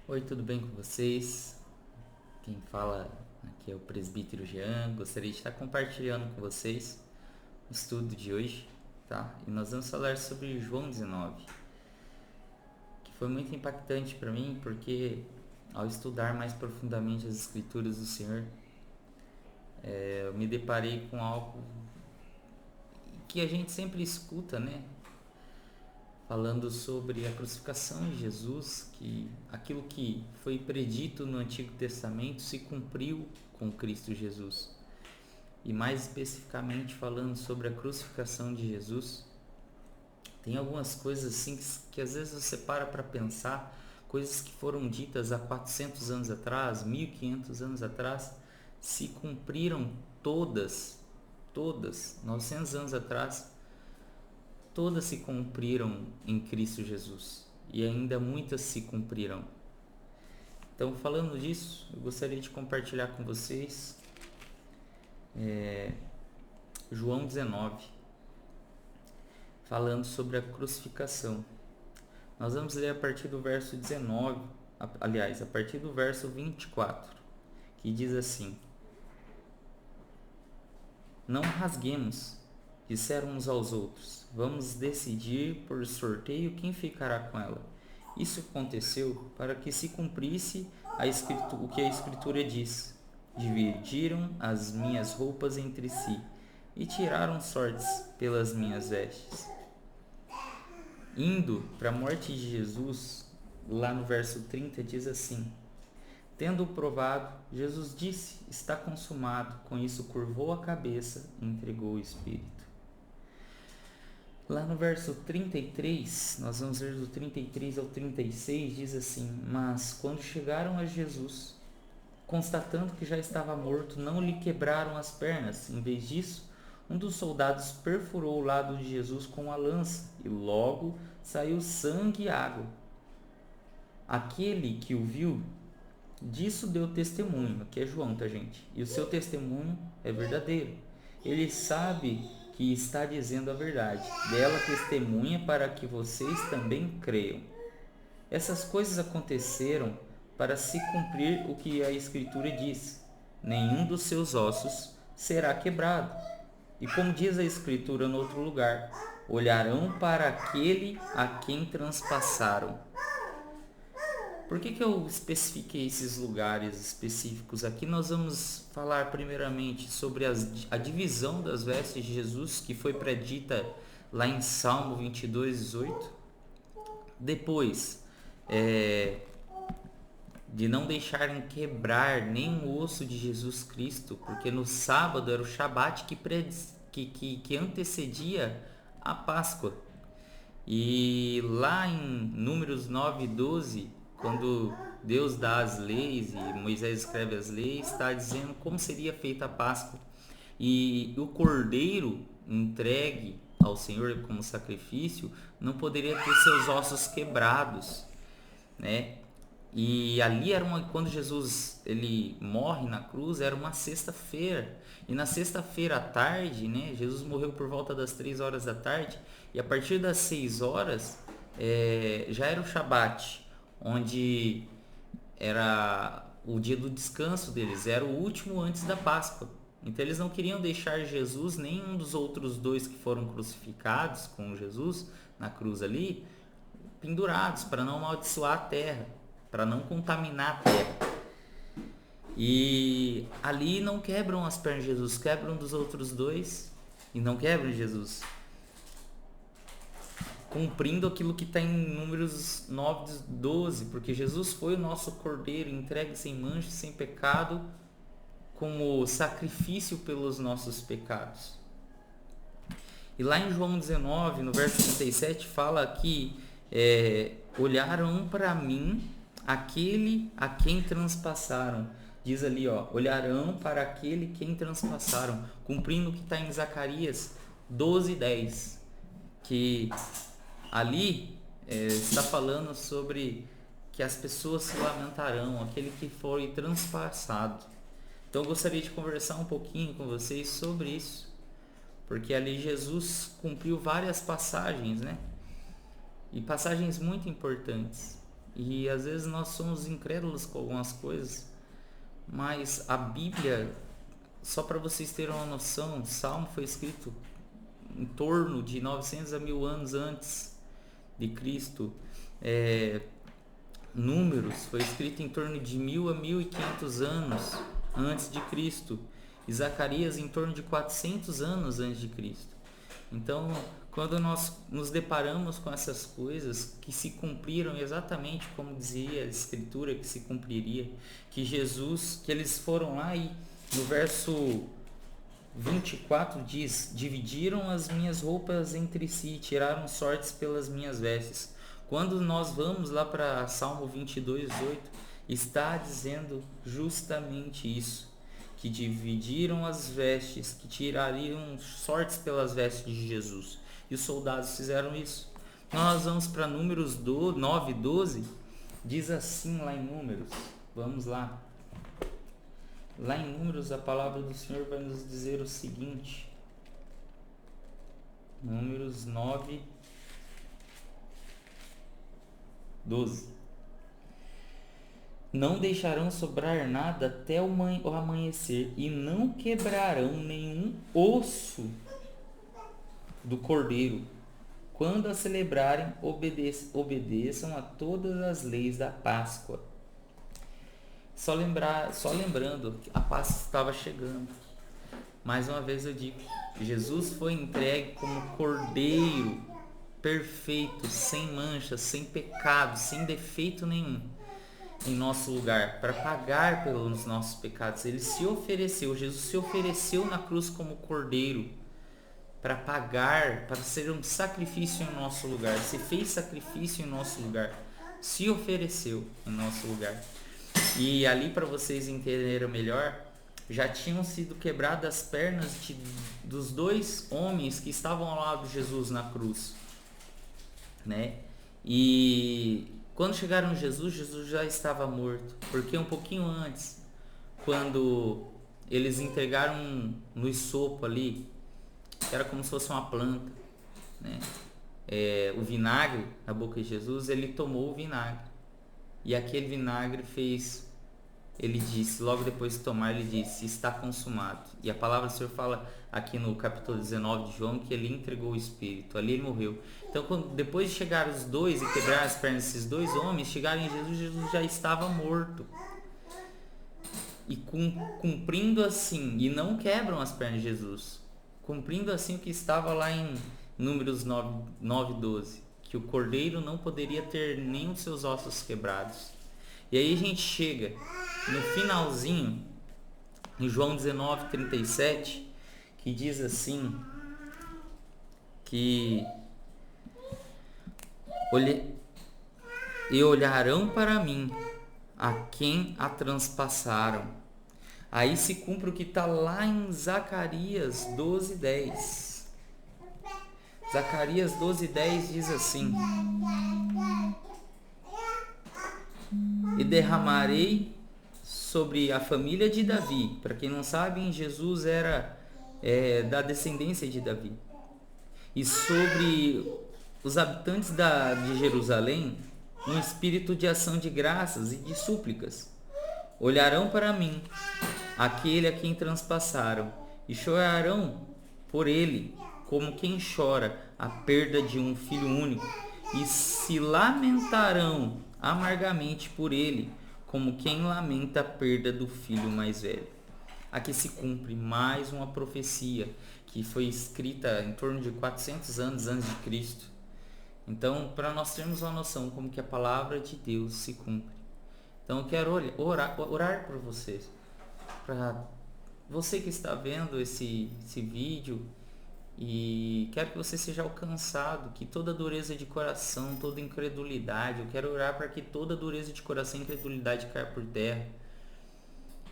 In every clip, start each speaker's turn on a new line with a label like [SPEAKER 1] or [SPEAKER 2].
[SPEAKER 1] Oi, tudo bem com vocês? Quem fala aqui é o presbítero Jean. Gostaria de estar compartilhando com vocês o estudo de hoje, tá? E nós vamos falar sobre João 19, que foi muito impactante para mim porque ao estudar mais profundamente as escrituras do Senhor, eu me deparei com algo que a gente sempre escuta, né? Falando sobre a crucificação de Jesus, que aquilo que foi predito no Antigo Testamento se cumpriu com Cristo Jesus. E mais especificamente falando sobre a crucificação de Jesus, tem algumas coisas assim que às vezes você para pensar, coisas que foram ditas há 400 anos atrás, 1500 anos atrás, se cumpriram todas, 900 anos atrás, todas se cumpriram em Cristo Jesus. E ainda muitas se cumprirão. Então, falando disso, eu gostaria de compartilhar com vocês João 19, falando sobre a crucificação. Nós vamos ler a partir do verso 19, aliás, a partir do verso 24, que diz assim: Não rasguemos, disseram uns aos outros, vamos decidir por sorteio quem ficará com ela. Isso aconteceu para que se cumprisse o que a Escritura diz. Dividiram as minhas roupas entre si e tiraram sortes pelas minhas vestes. Indo para a morte de Jesus, lá no verso 30 diz assim: Tendo provado, Jesus disse: Está consumado. Com isso curvou a cabeça e entregou o Espírito. Lá no verso 33, nós vamos ler do 33 ao 36, diz assim: Mas quando chegaram a Jesus, constatando que já estava morto, não lhe quebraram as pernas. Em vez disso, um dos soldados perfurou o lado de Jesus com a lança, e logo saiu sangue e água. Aquele que o viu, disso deu testemunho. Aqui é João, tá, gente? E o seu testemunho é verdadeiro. Ele sabe que está dizendo a verdade. Dela testemunha para que vocês também creiam. Essas coisas aconteceram para se cumprir o que a Escritura diz: nenhum dos seus ossos será quebrado. E como diz a Escritura no outro lugar: olharão para aquele a quem transpassaram. Por que eu especifiquei esses lugares específicos? Aqui nós vamos falar primeiramente sobre a divisão das vestes de Jesus, que foi predita lá em Salmo 22, 18. Depois, de não deixarem quebrar nenhum osso de Jesus Cristo, porque no sábado era o Shabat que antecedia a Páscoa. E lá em Números 9 e 12, quando Deus dá as leis e Moisés escreve as leis, está dizendo como seria feita a Páscoa. E o cordeiro entregue ao Senhor como sacrifício não poderia ter seus ossos quebrados, né? E ali quando Jesus ele morre na cruz, era uma sexta-feira. E na sexta-feira à tarde, né, Jesus morreu por volta das 3 horas da tarde. E a partir das 6 horas já era o Shabat, onde era o dia do descanso deles, era o último antes da Páscoa. Então eles não queriam deixar Jesus, nem um dos outros dois que foram crucificados com Jesus na cruz ali, pendurados, para não amaldiçoar a terra, para não contaminar a terra. E ali não quebram as pernas de Jesus, quebram dos outros dois e não quebram Jesus, cumprindo aquilo que está em Números 9, 12, porque Jesus foi o nosso cordeiro entregue sem mancha, sem pecado, como sacrifício pelos nossos pecados. E lá em João 19, no verso 37, fala que olharam para mim aquele a quem transpassaram. Diz ali, ó, olharão para aquele quem transpassaram, cumprindo o que está em Zacarias 12:10, que ali está falando sobre que as pessoas se lamentarão, aquele que foi transpassado. Então eu gostaria de conversar um pouquinho com vocês sobre isso, porque ali Jesus cumpriu várias passagens, né? E passagens muito importantes. E às vezes nós somos incrédulos com algumas coisas, mas a Bíblia, só para vocês terem uma noção, o Salmo foi escrito em torno de 900 a 1000 anos antes de Cristo. Números foi escrito em torno de 1000 a 1500 anos antes de Cristo. E Zacarias em torno de 400 anos antes de Cristo. Então, quando nós nos deparamos com essas coisas que se cumpriram exatamente como dizia a Escritura que se cumpriria, que Jesus, que eles foram lá e no verso 24 diz: dividiram as minhas roupas entre si, tiraram sortes pelas minhas vestes. Quando nós vamos lá para Salmo 22:8, está dizendo justamente isso, que dividiram as vestes, que tirariam sortes pelas vestes de Jesus. E os soldados fizeram isso. Nós vamos para Números 9:12, diz assim lá em Números, vamos lá. Lá em Números a palavra do Senhor vai nos dizer o seguinte, Números 9:12: não deixarão sobrar nada até o amanhecer, e não quebrarão nenhum osso do cordeiro. Quando a celebrarem, obedeçam a todas as leis da Páscoa. Só lembrando que a Páscoa estava chegando. Mais uma vez eu digo, Jesus foi entregue como cordeiro perfeito, sem mancha, sem pecado, sem defeito nenhum, em nosso lugar, para pagar pelos nossos pecados. Ele se ofereceu, Jesus se ofereceu na cruz como cordeiro, para pagar, para ser um sacrifício em nosso lugar. Se fez sacrifício em nosso lugar, se ofereceu em nosso lugar. E ali, para vocês entenderem melhor, já tinham sido quebradas as pernas dos dois homens que estavam ao lado de Jesus na cruz, né? E quando chegaram a Jesus, Jesus já estava morto, porque um pouquinho antes, quando eles entregaram no sopo ali, que era como se fosse uma planta, né? O vinagre na boca de Jesus, ele tomou o vinagre, e aquele vinagre fez, ele disse, logo depois de tomar, ele disse: está consumado. E a palavra do Senhor fala aqui no capítulo 19 de João que ele entregou o Espírito, ali ele morreu. Então, depois de chegar os dois e quebrar as pernas desses dois homens, chegaram em Jesus, Jesus já estava morto. E cumprindo assim, e não quebram as pernas de Jesus, cumprindo assim o que estava lá em Números 9:12, que o cordeiro não poderia ter nenhum de seus ossos quebrados. E aí a gente chega no finalzinho, em João 19:37, que diz assim, que e olharão para mim, a quem a transpassaram. Aí se cumpre o que está lá em Zacarias 12:10. Zacarias 12:10 diz assim: e derramarei sobre a família de Davi. Para quem não sabe, Jesus era da descendência de Davi. E sobre os habitantes de Jerusalém, um espírito de ação de graças e de súplicas. Olharão para mim, aquele a quem transpassaram, e chorarão por ele, como quem chora a perda de um filho único, e se lamentarão amargamente por ele, como quem lamenta a perda do filho mais velho. Aqui se cumpre mais uma profecia que foi escrita em torno de 400 anos antes de Cristo. Então, para nós termos uma noção como que a palavra de Deus se cumpre. Então, eu quero orar por vocês, para você que está vendo esse vídeo, e quero que você seja alcançado, que toda dureza de coração, toda incredulidade, eu quero orar para que toda dureza de coração e incredulidade caia por terra,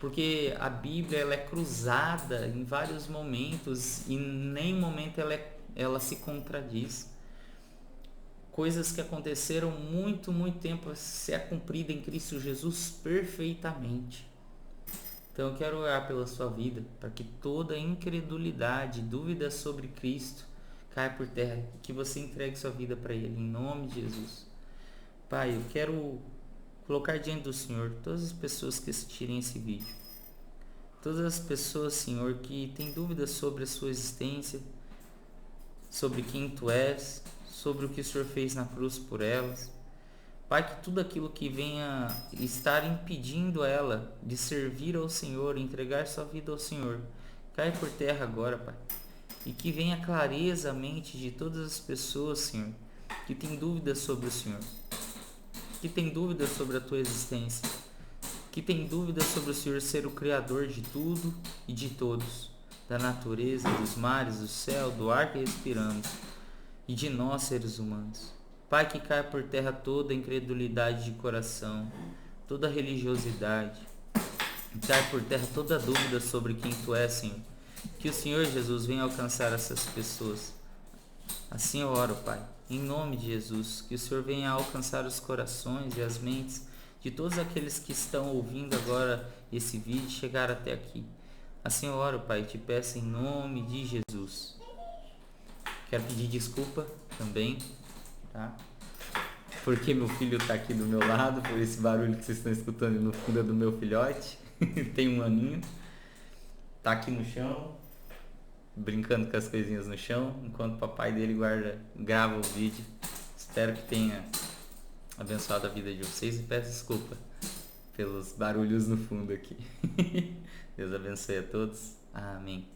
[SPEAKER 1] porque a Bíblia ela é cruzada em vários momentos e em nenhum momento ela se contradiz. Coisas que aconteceram muito tempo se é cumprida em Cristo Jesus perfeitamente. Então eu quero orar pela sua vida, para que toda incredulidade, dúvida sobre Cristo caia por terra, que você entregue sua vida para Ele, em nome de Jesus. Pai, eu quero colocar diante do Senhor todas as pessoas que assistirem esse vídeo. Todas as pessoas, Senhor, que têm dúvidas sobre a sua existência, sobre quem Tu és, sobre o que o Senhor fez na cruz por elas. Pai, que tudo aquilo que venha estar impedindo ela de servir ao Senhor, entregar sua vida ao Senhor, cai por terra agora, Pai. E que venha clareza à mente de todas as pessoas, Senhor, que têm dúvidas sobre o Senhor, que têm dúvidas sobre a Tua existência, que têm dúvidas sobre o Senhor ser o Criador de tudo e de todos, da natureza, dos mares, do céu, do ar que respiramos e de nós, seres humanos. Pai, que caia por terra toda a incredulidade de coração, toda a religiosidade, que caia por terra toda a dúvida sobre quem Tu és, Senhor. Que o Senhor Jesus venha alcançar essas pessoas. Assim eu oro, Pai, em nome de Jesus, que o Senhor venha alcançar os corações e as mentes de todos aqueles que estão ouvindo agora esse vídeo chegar até aqui. Assim eu oro, Pai, te peço em nome de Jesus. Quero pedir desculpa também, tá? Porque meu filho tá aqui do meu lado, por esse barulho que vocês estão escutando no fundo é do meu filhote. Tem um aninho. Tá aqui no chão, brincando com as coisinhas no chão, enquanto o papai dele grava o vídeo. Espero que tenha abençoado a vida de vocês e peço desculpa pelos barulhos no fundo aqui. Deus abençoe a todos. Amém.